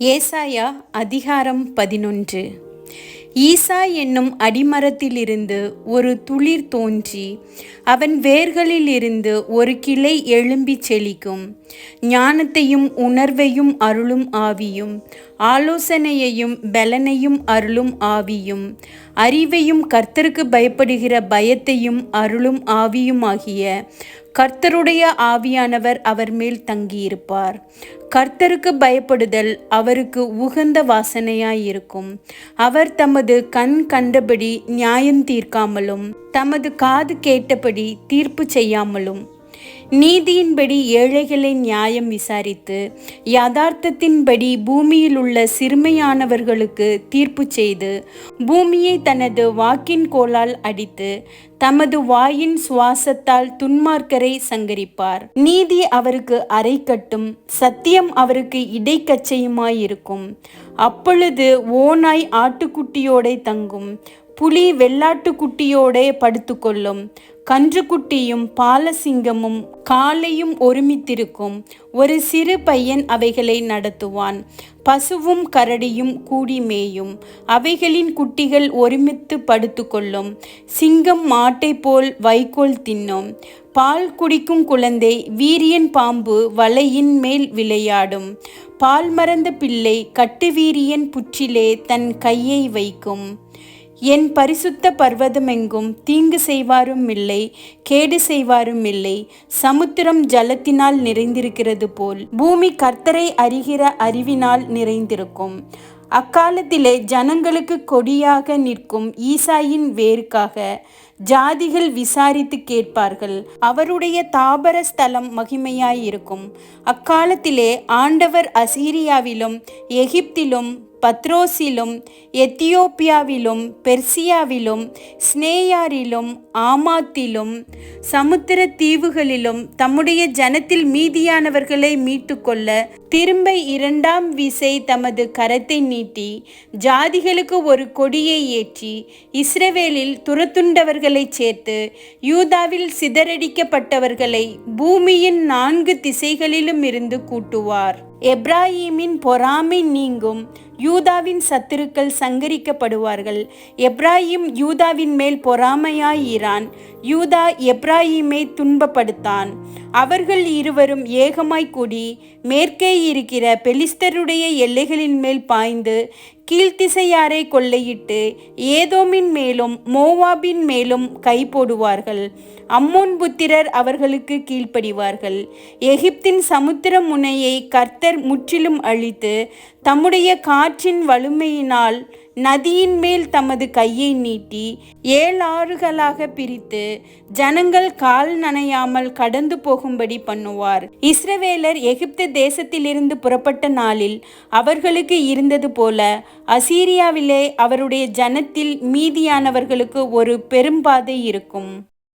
ஏசாயா அதிகாரம் 11. ஈசா என்னும் அடிமரத்திலிருந்து ஒரு துளிர் தோன்றி அவன் வேர்களிலிருந்து ஒரு கிளை எழும்பிச் செழிக்கும். ஞானத்தையும் உணர்வையும் அருளும் ஆவியும், ஆலோசனையையும் பெலனையும் அருளும் ஆவியும், அறிவையும் கர்த்தருக்கு பயப்படுகிற பயத்தையும் அருளும் ஆவியுமாகிய கர்த்தருடைய ஆவியானவர் அவர் மேல் தங்கியிருப்பார். கர்த்தருக்கு பயப்படுதல் அவருக்கு உகந்த வாசனையாயிருக்கும். அவர் தமது கண் கண்டபடி நியாயம் தீர்க்காமலும் தமது காது கேட்டபடி தீர்ப்பு செய்யாமலும், நீதியின்படி ஏழைகளை நியாயம் விசாரித்து யதார்த்தத்தின்படி பூமியில் உள்ள சிறுமையானவர்களுக்கு தீர்ப்பு செய்து, பூமியை தனது வாக்கின் கோலால் அடித்து தமது வாயின் சுவாசத்தால் துன்மார்க்கரை சங்கரிப்பார். நீதி அவருக்கு அரைக்கட்டும், சத்தியம் அவருக்கு இடைக்கச்சையுமாயிருக்கும். அப்பொழுது ஓநாய் ஆட்டுக்குட்டியோடே தங்கும், புலி வெள்ளாட்டுக்குட்டியோடே படுத்துக்கொள்ளும், கன்றுக்குட்டியும் பாலசிங்கமும் காளையும் ஒருமித்திருக்கும். ஒரு சிறு பையன் அவைகளை நடத்துவான். பசுவும் கரடியும் கூடி மேயும், அவைகளின் குட்டிகள் ஒருமித்து படுத்துக்கொள்ளும். சிங்கம் மாட்டை போல் வைக்கோல் தின்னும். பால் குடிக்கும் குழந்தை வீரியன் பாம்பு வலையின் மேல் விளையாடும். பால் மறந்த பிள்ளை கட்டுவீரியன் புற்றிலே தன் கையை வைக்கும். என் பரிசுத்த பர்வதமெங்கும் தீங்கு செய்வாரும் இல்லை, கேடு செய்வாரும் இல்லை. சமுத்திரம் ஜலத்தினால் நிறைந்திருக்கிறது போல் பூமி கர்த்தரை அறிகிற அறிவினால் நிறைந்திருக்கும். அக்காலத்திலே ஜனங்களுக்கு கொடியாக நிற்கும் ஈசாயின் வேருக்காக ஜாதிகள் விசாரித்து கேட்பார்கள். அவருடைய தாபர ஸ்தலம் மகிமையாயிருக்கும். அக்காலத்திலே ஆண்டவர் அசீரியாவிலும் எகிப்திலும் பத்ரோசிலும் எத்தியோப்பியாவிலும் பெர்சியாவிலும் ஸ்னேயாரிலும் ஆமாத்திலும் சமுத்திர தீவுகளிலும் தம்முடைய ஜனத்தில் மீதியானவர்களை மீட்டுக்கொள்ள திரும்ப இரண்டாம் விசை தமது கரத்தை நீட்டி ஜாதிகளுக்கு ஒரு கொடியை ஏற்றி இஸ்ரவேலில் துரத்துண்டவர்களை சேர்த்து யூதாவில் சிதறடிக்கப்பட்டவர்களை பூமியின் 4 திசைகளிலும் இருந்து கூட்டுவார். எப்ராஹீமின் பொறாமை நீங்கும், யூதாவின் சத்துருக்கள் சங்கரிக்கப்படுவார்கள். எப்ராஹீம் யூதாவின் மேல் பொறாமையாயிரான், யூதா எப்ராஹீமை துன்பப்படுத்தான். அவர்கள் இருவரும் ஏகமாய் கூடி மேற்கே இருக்கிற பெலிஸ்தருடைய எல்லைகளின் மேல் பாய்ந்து கீழ்த்திசையாரை கொள்ளையிட்டு ஏதோமின் மேலும் மோவாபின் மேலும் கை போடுவார்கள். அம்மோன் புத்திரர் அவர்களுக்கு கீழ்ப்படிவார்கள். எகிப்தின் சமுத்திர முனையை கர்த்தர் முற்றிலும் அழித்து தம்முடைய காற்றின் வலிமையினால் நதியின் மேல் தமது கையை நீட்டி 7 ஆறுகளாக பிரித்து ஜனங்கள் கால் நனையாமல் கடந்து போகும்படி பண்ணுவார். இஸ்ரவேலர் எகிப்து தேசத்திலிருந்து புறப்பட்ட நாளில் அவர்களுக்கு இருந்தது போல அசீரியாவிலே அவருடைய ஜனத்தில் மீதியானவர்களுக்கு ஒரு பெரும்பாதை இருக்கும்.